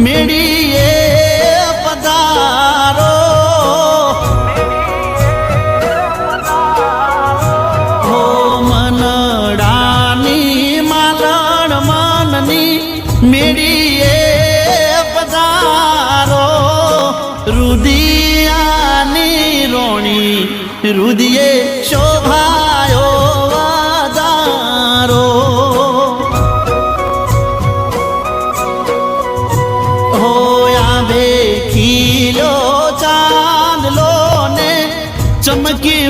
મેળીએ પધારો હો મનડાની માલણ મનની મેળીએ પધારો રુદિયાની રોણી રુદિયે શોભાયો વધારો હોયા ખીલો ચાંદલો ને ચમકી